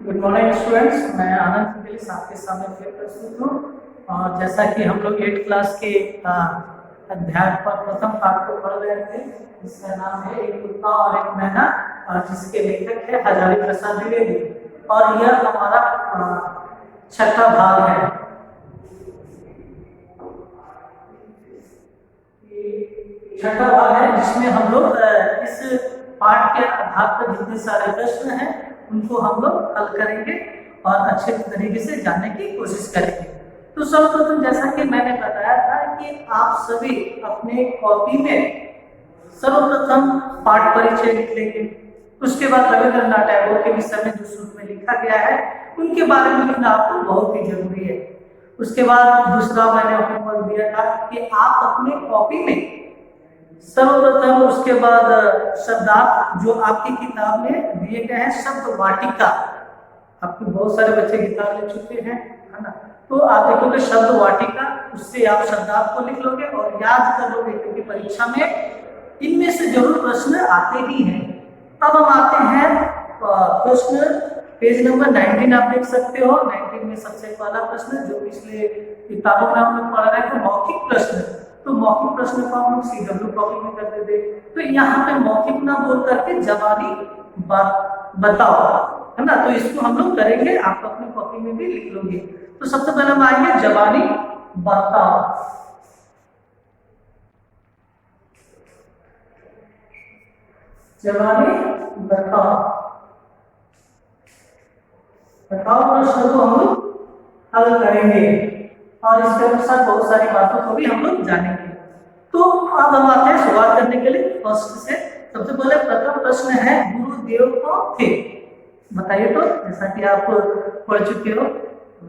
Good morning students, मैं आनंद के लिए आपके सामने फिर प्रस्तुत हूँ। और जैसा कि हम लोग 8th क्लास के अध्याय पर प्रथम पाठ को पढ़ रहे थे, जिसका नाम है एक कुत्ता और एक मैना, और जिसके लेखक है हजारी प्रसाद द्विवेदी। और यह हमारा छठा भाग है। छठा भाग है जिसमें हम लोग इस पाठ के आधार पर जितने सारे प्रश्न हैं उनको हम लोग हल करेंगे और अच्छे तरीके से जानने की कोशिश करेंगे। तो सर्वप्रथम जैसा कि मैंने बताया था कि आप सभी अपने कॉपी में सर्वप्रथम पाठ परिचय लिख लेंगे। उसके बाद रविंद्रनाथ टैगोर के विषय में जो सूत्र में लिखा गया है उनके बारे में लिखना आपको बहुत ही जरूरी है। उसके बाद दूसरा मैंने होमवर्क दिया था कि आप अपने कॉपी में सर्वप्रथम उसके बाद शब्दार्थ जो आपकी किताब में दिए गए हैं, शब्द वाटिका, आपके बहुत सारे बच्चे किताब ले चुके हैं, है ना। तो आप देखोगे शब्द वाटिका, उससे आप शब्दार्थ को लिख लोगे और याद कर लोगे, क्योंकि परीक्षा में इनमें से जरूर प्रश्न आते ही हैं। अब हम आते हैं प्रश्न पेज नंबर 19 आप देख सकते हो। 19 में सबसे पहला प्रश्न जो पिछले किताबों में हम लोग पढ़ रहे थे, मौखिक प्रश्न। तो मौखिक प्रश्न को हम लोग CW कॉपी में कर देते। तो यहाँ पे मौखिक ना बोल करके जवानी बात बताओ, है ना। तो इसको हम लोग करेंगे, आप अपनी कॉपी में भी लिख लोगे। तो सबसे पहले हम आएंगे जवानी बताओ। जवानी बताओ, बताओ प्रश्न को हम लोग हल करेंगे और इसके अनुसार बहुत सारी बातों को भी हम लोग जानेंगे। तो अब हम आते हैं शुरुआत करने के लिए फर्स्ट से। सबसे पहले प्रथम प्रश्न है, गुरुदेव कौन थे? बताइए। तो जैसा कि आप पढ़ चुके हो,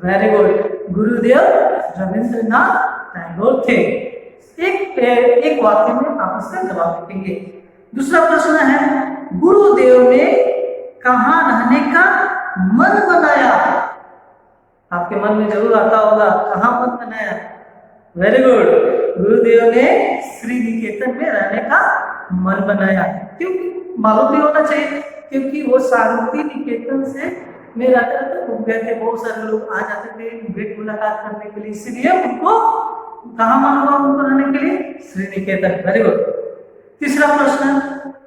वेरी गुड, गुरुदेव रविंद्रनाथ टैगोर थे। एक वाक्य में आप इसका जवाब लिखेंगे। दूसरा प्रश्न है, गुरुदेव ने कहाँ रहने का मन बनाया? आपके मन में जरूर आता होगा, कहाँ मन बनाया? वेरी गुड, गुरुदेव ने श्री निकेतन में रहने का मन बनाया। क्योंकि मालूम भी होना चाहिए, क्योंकि वो शांति निकेतन से में रहते घूम गए थे, बहुत सारे लोग आ जाते थे भेंट मुलाकात करने के लिए, इसलिए उनको कहाँ मन हुआ उनको रहने के लिए? श्री निकेतन। Very good. तीसरा प्रश्न,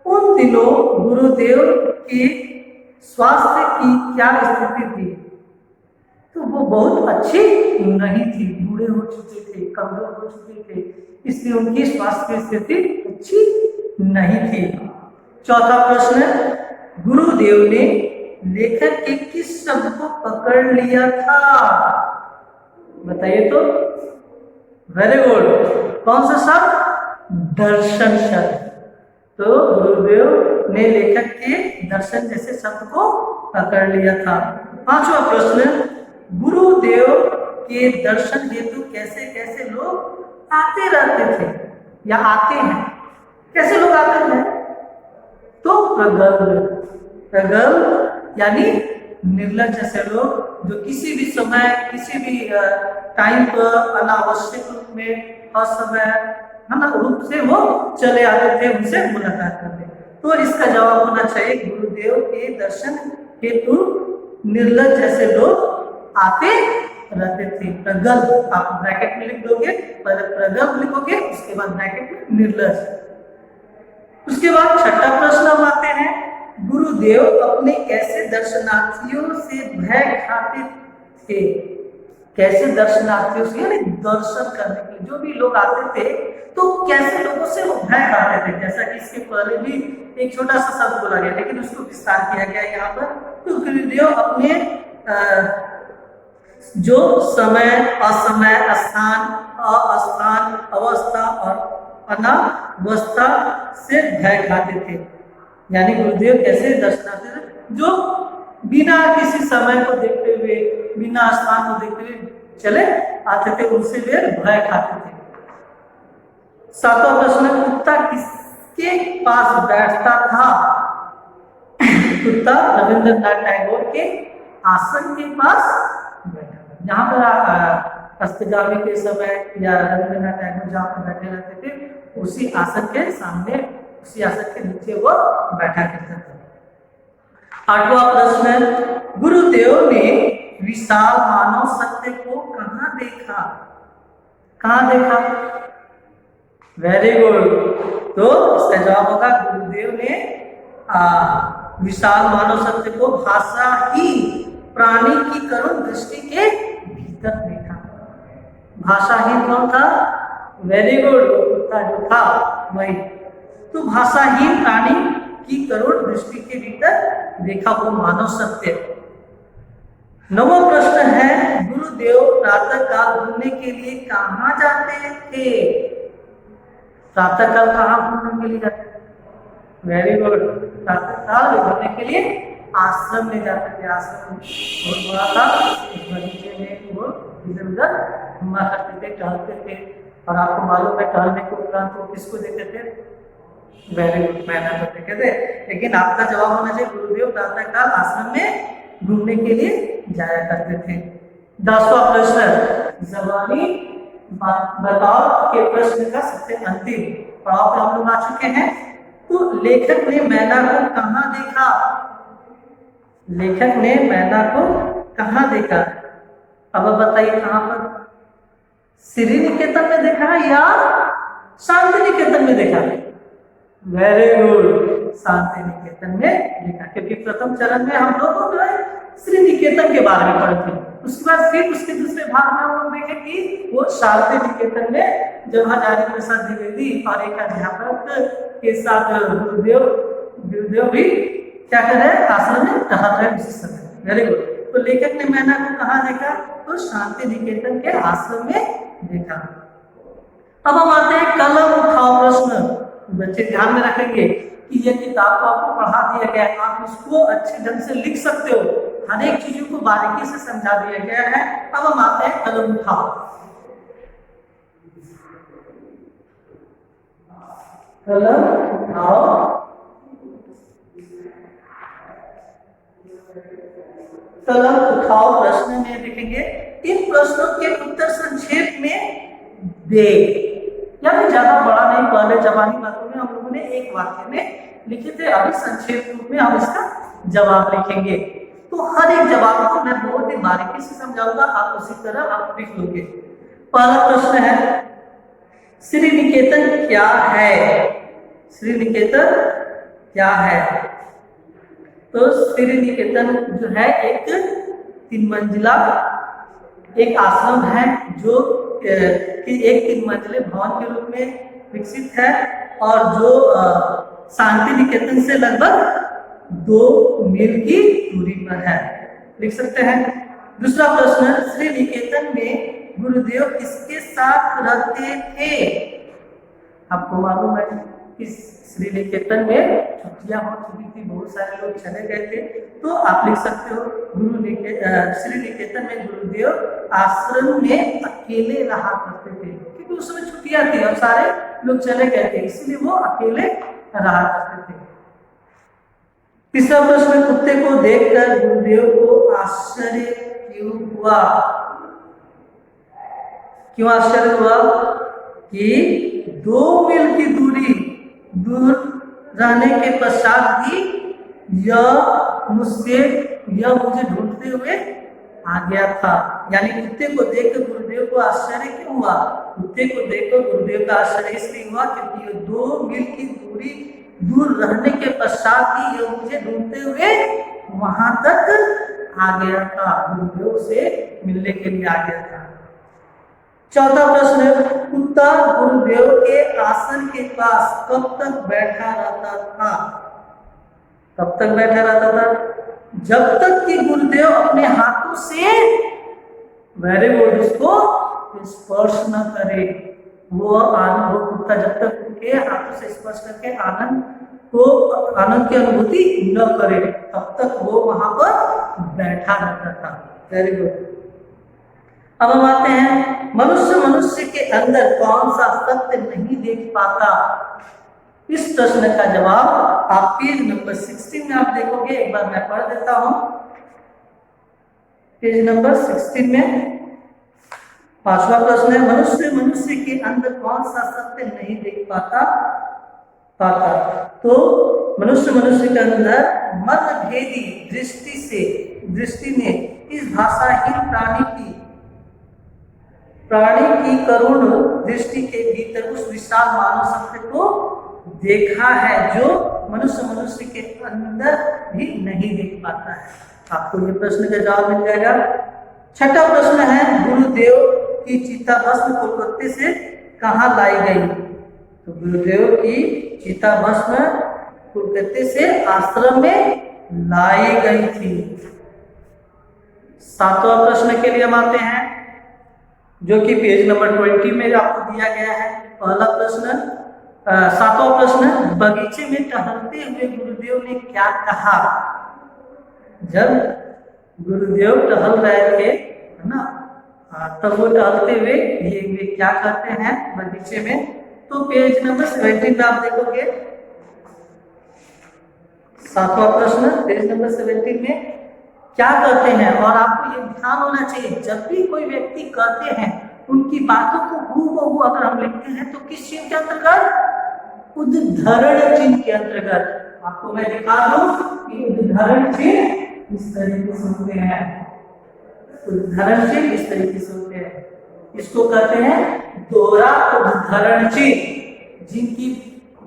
उन दिनों गुरुदेव के स्वास्थ्य की क्या स्थिति थी? तो वो बहुत अच्छी नहीं थी, बूढ़े हो चुके थे, कमजोर हो चुके थे, इसलिए उनकी स्वास्थ्य की स्थिति अच्छी नहीं थी। चौथा प्रश्न, गुरुदेव ने लेखक के किस शब्द को पकड़ लिया था? बताइए तो। वेरी गुड, कौन सा शब्द? दर्शन शब्द। तो गुरुदेव ने लेखक के दर्शन जैसे शब्द को पकड़ लिया था। पांचवा प्रश्न, गुरुदेव के दर्शन हेतु कैसे कैसे लोग आते रहते थे या आते हैं? कैसे लोग आते हैं? तो प्रगल्भ यानी निर्लज जैसे लोग, जो किसी भी समय किसी भी टाइम पर अनावश्यक रूप में असमय, है ना, रूप से वो चले आते थे उनसे मुलाकात करते। तो इसका जवाब होना चाहिए, गुरुदेव के दर्शन हेतु निर्लज जैसे लोग आते रहते थे। प्रगल्भ आप ब्रैकेट में लिख दोगे, पहले प्रगल्भ लिखोगे, उसके बाद ब्रैकेट में निर्लज। उसके बाद छठा प्रश्न हम आते हैं, गुरुदेव अपने कैसे दर्शनार्थियों से भय खाते थे? कैसे दर्शनार्थियों से, यानी दर्शन करने के लिए जो भी लोग आते थे, तो कैसे लोगों से वो भय खाते थे? जैसा कि इसके पहले भी एक छोटा सा शब्द बोला गया, लेकिन उसको विस्तार किया गया यहाँ पर। तो गुरुदेव अपने जो समय, असमय, स्थान, अस्थान, अवस्था और अनावस्था से भय खाते थे। यानी गुरुदेव कैसे दर्शनार्थी थे? जो बिना किसी समय को देखते हुए, बिना स्थान को देखते हुए चले आते थे, उनसे वे भय खाते थे। सातवां प्रश्न, कुत्ता किसके पास बैठता था? कुत्ता रविंद्रनाथ टैगोर के आसन के पास बैठा। जहाँ पर अस्तगामी के समय या रविंद्रनाथ टैगोर जहाँ पर बैठे रहते थे, उसी आसन के सामने, उसी आसन के नीचे वो बैठा करता था। आठवां प्रश्न, गुरुदेव गुरुदेव ने विशाल मानव सत्य को कहाँ देखा? कहाँ देखा? Very good. तो इसका जवाब होगा गुरुदेव ने विशाल मानव सत्य को भाषा ही प्राणी की करुण दृष्टि के भीतर देखा। भाषाहीन कौन था? वेरी गुड, कुत्ता जो था वही। तो भाषाहीन प्राणी की करुण दृष्टि के भीतर देखा वो मानव सत्य। नवा प्रश्न है, गुरुदेव प्रातः काल घूमने के लिए कहाँ जाते थे? प्रातः काल कहाँ घूमने के लिए जाते थे? वेरी गुड, प्रातः काल घूमने के लिए आश्रम में जाते थे। आश्रम बहुत बड़ा था, उस बगीचे में वो इधर उधर घूमा करते थे, टहलते थे। और आपको मालूम है टहलने के उपरांत वो किसको देखते थे? वेरी गुड, मैना को देखे थे। लेकिन आपका जवाब होना चाहिए गुरुदेव प्रातः काल आश्रम में घूमने के लिए जाया करते थे। 10वां प्रश्न, जबानी बताओ के प्रश्न का सबसे अंतिम पड़ाव पे हम लोग आ चुके हैं। तो लेखक ने मैना को कहाँ देखा? लेखक ने मैना को कहाँ देखा? अब बताइए कहाँ पर? श्री निकेतन में देखा या शांति निकेतन में देखा? वेरी गुड, शांति निकेतन में देखा। क्योंकि प्रथम चरण में हम लोगों ने श्री निकेतन के बारे में पढ़े थे। उसके बाद फिर उसके दूसरे भाग में हम लोग देखे कि वो शांति निकेतन में जब हजारी प्रसाद द्विवेदी और एक अध्यापक के साथ गुरुदेव भी क्या कर रहे हैं? आश्रम में टहल रहे उसी समय। Very good. तो लेखक ने मैना को कहाँ देखा? तो शांति निकेतन के आश्रम में देखा। अब हम आते हैं कलम उठाओ प्रश्न। बच्चे ध्यान में रखेंगे कि यह किताब को आपको पढ़ा दिया गया है, आप इसको अच्छे ढंग से लिख सकते हो। हर एक चीजों को बारीकी से समझा दिया गया है। अब हम आते हैं कलम उठाओ। कलम उठाओ। कलम उठाओ प्रश्न में देखेंगे इन प्रश्नों के उत्तर संक्षेप में दे। यानी ज्यादा बड़ा नहीं, पहले जवानी बातों में हम लोगों ने एक वाक्य में लिखे थे, अभी संक्षेप रूप में हम इसका जवाब लिखेंगे। तो हर एक जवाब को मैं बहुत ही बारीकी से समझाऊंगा, आप उसी तरह आप लिख लोगे। पहला प्रश्न है, श्री निकेतन क्या है? श्री निकेतन क्या है? तो श्री निकेतन जो है एक 3 मंजिला एक आश्रम है जो कि एक 3 मंजिले भवन के रूप में विकसित है और जो शांति निकेतन से लगभग 2 मील की दूरी पर है। लिख सकते हैं। दूसरा प्रश्न, श्री निकेतन में गुरुदेव किसके साथ रहते थे? आपको मालूम है कि श्री निकेतन में छुट्टियां हो चुकी थी, बहुत सारे लोग चले गए थे। तो आप लिख सकते हो श्री निकेतन में गुरुदेव आश्रम में अकेले रहा करते थे, क्योंकि उस समय छुट्टियां थी और सारे लोग चले गए थे, इसलिए वो अकेले रहा करते थे। तीसरा प्रश्न, कुत्ते को देखकर गुरुदेव को आश्चर्य क्यों हुआ? क्यों आश्चर्य हुआ? कि 2 मील की दूर रहने के पश्चात भी यह मुझे ढूंढते हुए आ गया था। यानी कुत्ते को देखकर गुरुदेव को आश्चर्य क्यों हुआ? कुत्ते को देखकर गुरुदेव का आश्चर्य इसलिए हुआ क्योंकि ये 2 मील की दूर रहने के पश्चात भी यह मुझे ढूंढते हुए वहां तक आ गया था, गुरुदेव से मिलने के लिए आ गया था। चौथा प्रश्न, कुत्ता गुरुदेव के आसन के पास कब तक बैठा रहता था? कब तक बैठा रहता था? जब तक कि गुरुदेव अपने हाथों से वेरी गुड उसको स्पर्श न करे। वो कुत्ता जब तक उनके हाथों से स्पर्श करके आनंद की अनुभूति न करे तब तक वो वहां पर बैठा रहता था। Very good. अब हम आते हैं, मनुष्य के अंदर कौन सा सत्य नहीं देख पाता? इस प्रश्न का जवाब आप पेज नंबर 16 में आप देखोगे। एक बार मैं पढ़ देता हूं। पेज नंबर 16 में 5वां प्रश्न है, मनुष्य के अंदर कौन सा सत्य नहीं देख पाता? आता। तो मनुष्य के अंदर मतभेदी दृष्टि ने इस भाषाहीन प्राणी की करुण दृष्टि के भीतर उस विशाल मानव सत्य को देखा है जो मनुष्य के अंदर भी नहीं देख पाता है। आपको ये प्रश्न का जवाब मिल जाएगा। छठा प्रश्न है, गुरुदेव की चिताभस्म कोलकाता से कहाँ लाई गई? तो गुरुदेव की चिताभस्म कोलकाता से आश्रम में लाई गई थी। सातवां प्रश्न के लिए हम आते हैं, जो कि पेज नंबर 20 में आपको दिया गया है। पहला प्रश्न, सातवां प्रश्न, बगीचे में टहलते हुए गुरुदेव ने क्या कहा? जब गुरुदेव टहल रहे थे, है ना, तब वो टहलते हुए ये क्या कहते हैं बगीचे में? तो पेज नंबर 17 में आप देखोगे, सातवां प्रश्न पेज नंबर 17 में क्या कहते हैं। और आपको ये ध्यान होना चाहिए, जब भी कोई व्यक्ति कहते हैं उनकी बातों को हूबहू अगर हम लिखते हैं तो किस चिन्ह के अंतर्गत? उद्धरण चिन्ह के अंतर्गत। आपको मैं दिखा दूं कि उद्धरण चिन्ह इस तरीके से होते हैं। उद्धरण चिन्ह इस तरीके से होते हैं, इसको कहते हैं दोहरा उद्धरण चिन्ह। जिनकी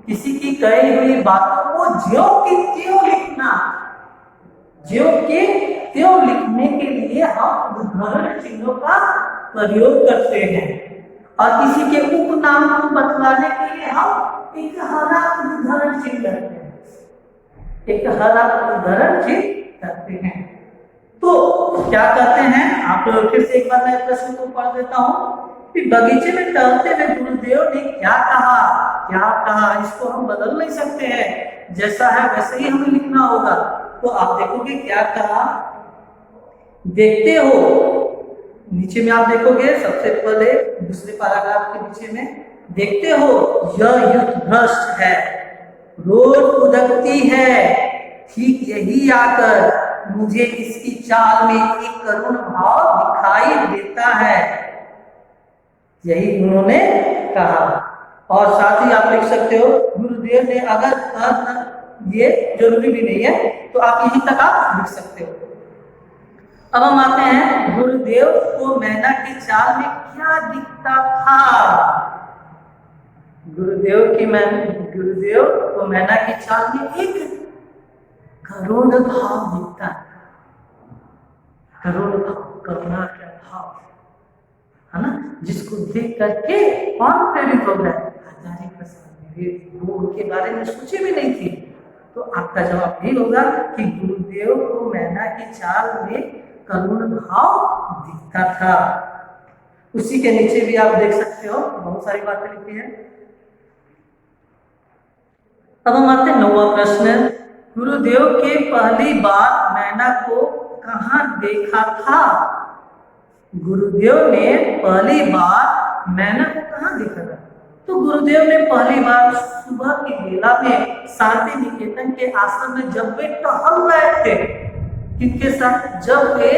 किसी की कही हुई बातों को ज्यों की त्यों लिखना, ज्यों के त्यों लिखने के लिए हम उद्धरण चिन्हों का प्रयोग करते हैं। और किसी के उपनाम को बतलाने के लिए हम एक हरा उद्धरण चिन्ह करते हैं, एक हरा उद्धरण चिन्ह करते हैं। तो क्या कहते हैं, आप लोग फिर से एक बार मैं प्रश्न को पढ़ देता हूँ कि बगीचे में टहलते हुए गुरुदेव ने क्या कहा? क्या कहा, इसको हम बदल नहीं सकते हैं, जैसा है वैसे ही हमें लिखना होगा। तो आप देखोगे क्या कहा, देखते हो, नीचे में आप देखोगे सबसे पहले दूसरे पैराग्राफ के नीचे में, देखते हो यह युद्ध भ्रष्ट है, रोज उदकती है, ठीक यही आकर मुझे इसकी चाल में एक करुण भाव दिखाई देता है। यही उन्होंने कहा। और साथ ही आप लिख सकते हो गुरुदेव ने, अगर ये जरूरी भी नहीं है तो आप यहीं तक आप लिख सकते हो। अब हम आते हैं, गुरुदेव को मैना की चाल में क्या दिखता था? गुरुदेव को मैना की चाल में एक करुण भाव दिखता है। करुण भाव, करुणा का भाव, है ना, जिसको देख करके कौन प्रेरित हो गया? हजारी प्रसाद। वो उनके बारे में सोचे भी नहीं थी। तो आपका जवाब यही होगा कि गुरुदेव को मैना की चाल में करुण भाव दिखता था। उसी के नीचे भी आप देख सकते हो बहुत सारी बातें लिखी है। अब हम आते हैं नौवां प्रश्न, गुरुदेव के पहली बार मैना को कहाँ देखा था? गुरुदेव ने पहली बार मैना को कहाँ देखा था? तो गुरुदेव ने पहली बार सुबह की बेला में शांति निकेतन के आश्रम में जब वे टहल रहे थे, किनके साथ? जब वे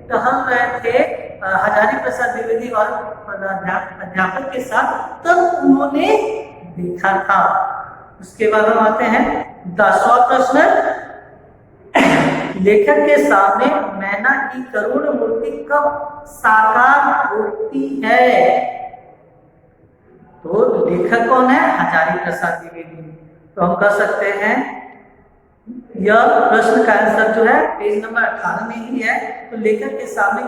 टहल रहे थे हजारी प्रसाद द्विवेदी और अध्यापक के साथ, तब उन्होंने देखा था। उसके बाद हम आते हैं 10वां प्रश्न, लेखक के सामने मैना की करुण मूर्ति कब साकार होती है? तो लेखक कौन है? हजारी प्रसाद द्विवेदी। तो हम कह सकते हैं यह प्रश्न का आंसर जो है पेज नंबर 18 में ही है। तो लेखक के सामने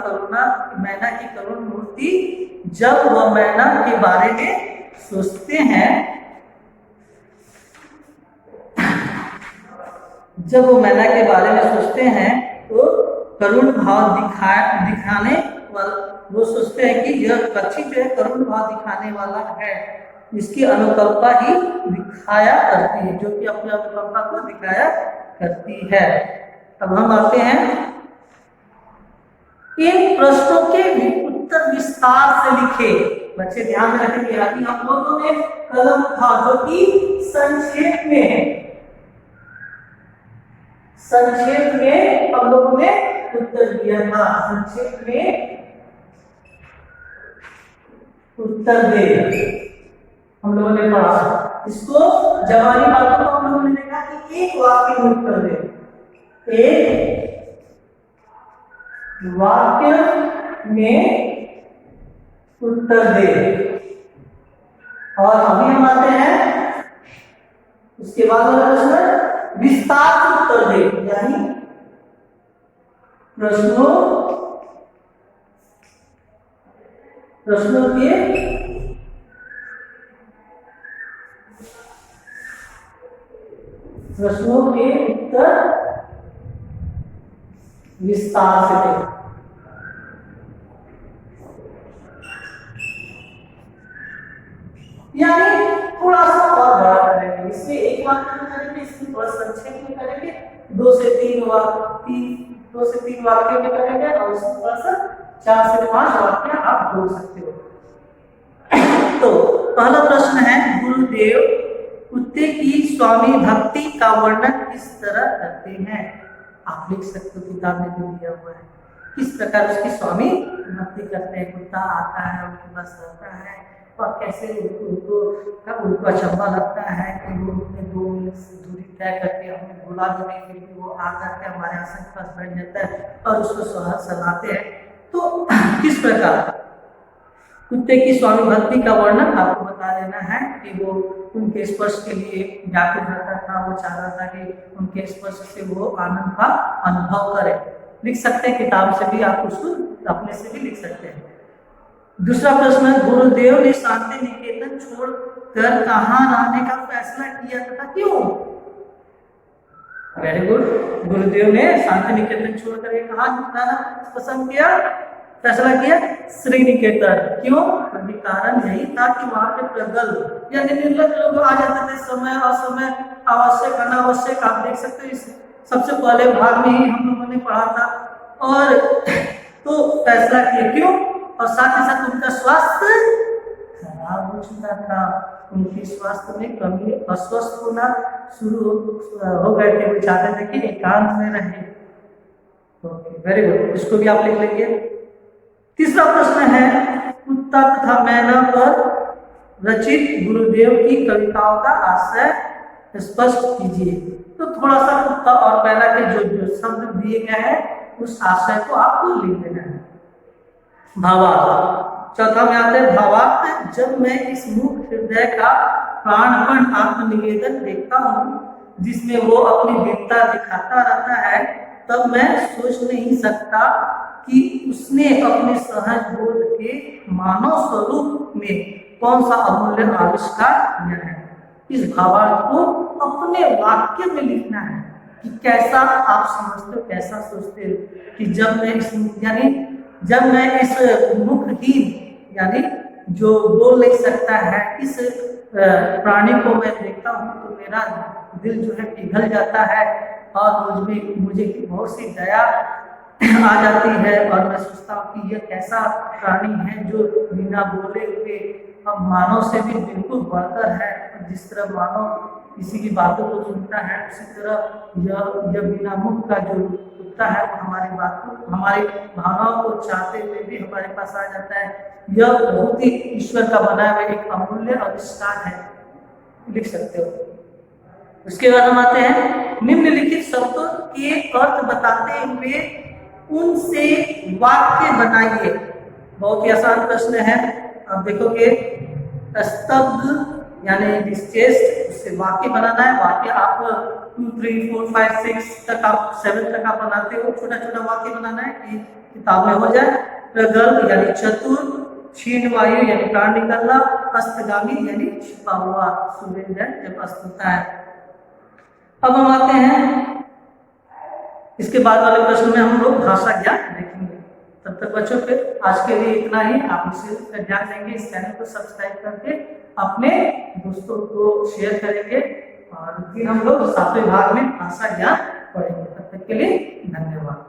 मैना की करुण मूर्ति, जब वह मैना के बारे में सोचते हैं, जब वो मैना के बारे में सोचते हैं तो करुण भाव दिखाने वाला, वो सोचते हैं कि यह पक्षी जो है करुण भाव दिखाने वाला है, इसकी अनुकंपा ही दिखाया करती है, जो कि अपनी अनुकंपा को दिखाया करती है। अब हम आते हैं, इन प्रश्नों के उत्तर विस्तार से लिखे। बच्चे ध्यान में रखेंगे, अभी हम लोगों ने कलम था जो कि संक्षेप में है, संक्षेप में हम लोगों ने उत्तर दिया था, संक्षेप में उत्तर दे हम लोगों ने पढ़ा। इसको जवानी बातों को हम लोगों ने देखा कि एक वाक्य में उत्तर दे, एक वाक्य में उत्तर दे। और अभी हम आते हैं उसके बाद वाला प्रश्न, विस्तार से उत्तर दे, यानी प्रश्नों के उत्तर विस्तार से दे। यानी थोड़ा सा और बड़ा करेंगे, इसमें एक वाक्य में करेंगे, इसमें थोड़ा संक्षेप में करेंगे, 2 से 3 वाक्य में करेंगे और उसमें थोड़ा सा 4 से 5 वाक्य आप जोड़ सकते हो। तो पहला प्रश्न है, गुरुदेव कुत्ते की स्वामी भक्ति का वर्णन किस तरह करते हैं? आप लिख सकते हो, किताब में भी दिया हुआ है किस प्रकार उसकी स्वामी भक्ति करते हैं। कुत्ता आता है, उनके पास रहता है और कैसे उनको अचंभा लगता है कि वो अपने 2 मील दूरी तय करके हमें बोला भी नहीं, फिर भी वो आ करके हमारे आसन के पास बैठ जाता है और उसको सहलाते हैं। तो किस प्रकार कुत्ते की स्वामी भक्ति का वर्णन आपको बता देना है कि वो उनके स्पर्श के लिए व्याकुल रहता था, वो चाह रहा था कि उनके स्पर्श से वो आनंद का अनुभव करे। लिख सकते हैं, किताब से भी आप उसको अपने से भी लिख सकते हैं। दूसरा प्रश्न, गुरुदेव ने शांति निकेतन छोड़कर कहाँ रहने का फैसला किया तथा क्यों? वेरी गुड, गुरुदेव ने शांति निकेतन छोड़कर कहाँ रहना पसंद किया, फैसला किया? श्रीनिकेतन। क्यों? क्योंकि कारण यही था कि वहां पे प्रगल्भ यानी निर्लज लोग आ जाते थे, समय असमय, आवश्यक अनावश्यक। आप देख सकते हो, इस सबसे पहले भाग में ही हम लोगों ने पढ़ा था। और तो फैसला किया, क्यों? और साथ ही साथ उनका स्वास्थ्य खराब हो चुका था, उनके स्वास्थ्य में कमी, अस्वस्थ होना शुरू हो गए थे। वो चाहते थे कि एकांत में रहे। ओके, वेरी गुड, इसको भी आप लिख लेंगे। तीसरा प्रश्न है, कुत्ता तथा मैना पर रचित गुरुदेव की कविताओं का आशय स्पष्ट कीजिए। तो थोड़ा सा कुत्ता और मैना के जो शब्द दिए गए हैं उस आशय को आपको लिख देना है। भावार्थ, चौथा में आते हैं भावार्थ। जब मैं इस मुख हृदय का प्राणपण आत्मनिवेदन देखता हूँ जिसमें वो अपनी वीरता दिखाता रहता है, तब मैं सोच नहीं सकता कि उसने अपने सहज बोध के मानव स्वरूप में कौन सा अमूल्य आविष्कार किया है। इस भावार्थ को अपने वाक्य में लिखना है कि कैसा आप समझते हो, कैसा सोचते हो कि जब मैं इस मुखहीन यानी जो बोल नहीं सकता है इस प्राणी को मैं देखता हूँ तो मेरा दिल जो है पिघल जाता है और मुझे बहुत सी दया आ जाती है और मैं सोचता हूँ कि यह कैसा प्राणी है जो बिना बोले हुए अब मानव से भी बिल्कुल बढ़कर है। जिस तरह मानव किसी की बातों को सुनता है, उसी तरह यह बिना मुख का जो कुत्ता है वो हमारी भावनाओं को चाहते हुए भी हमारे पास आ जाता है। यह बहुत ही ईश्वर का बनाया हुआ एक अमूल्य आविष्कार है, लिख सकते हो। उसके बाद हम आते हैं, निम्नलिखित शब्दों के अर्थ बताते हुए उनसे वाक्य बनाइए। बहुत ही आसान प्रश्न है। आप देखोगे, स्तब्ध यानी डिस्चेस्ट, उससे वाक्य बनाना है। वाक्य आप 2, 3, 4, 5, 6 तक आप 7 तक आप बनाते हो। छोटा छोटा वाक्य बनाना है कि किताब में हो जाए। प्रगल्भ यानी चतुर, क्षीण वायु यानी प्राण निकलना, अस्तगामी यानी छिपा हुआ सूरज है जब अस्त होता है। अब हम आते हैं, इसके बाद वाले प्रश्न में हम लोग भाषा ज्ञान देखेंगे। तब तक बच्चों के आज के लिए इतना ही। आप इसे ध्यान देंगे, इस चैनल को सब्सक्राइब करके अपने दोस्तों को शेयर करेंगे और फिर हम लोग 7वें भाग में भाषा ज्ञान पढ़ेंगे। तब तक के लिए धन्यवाद।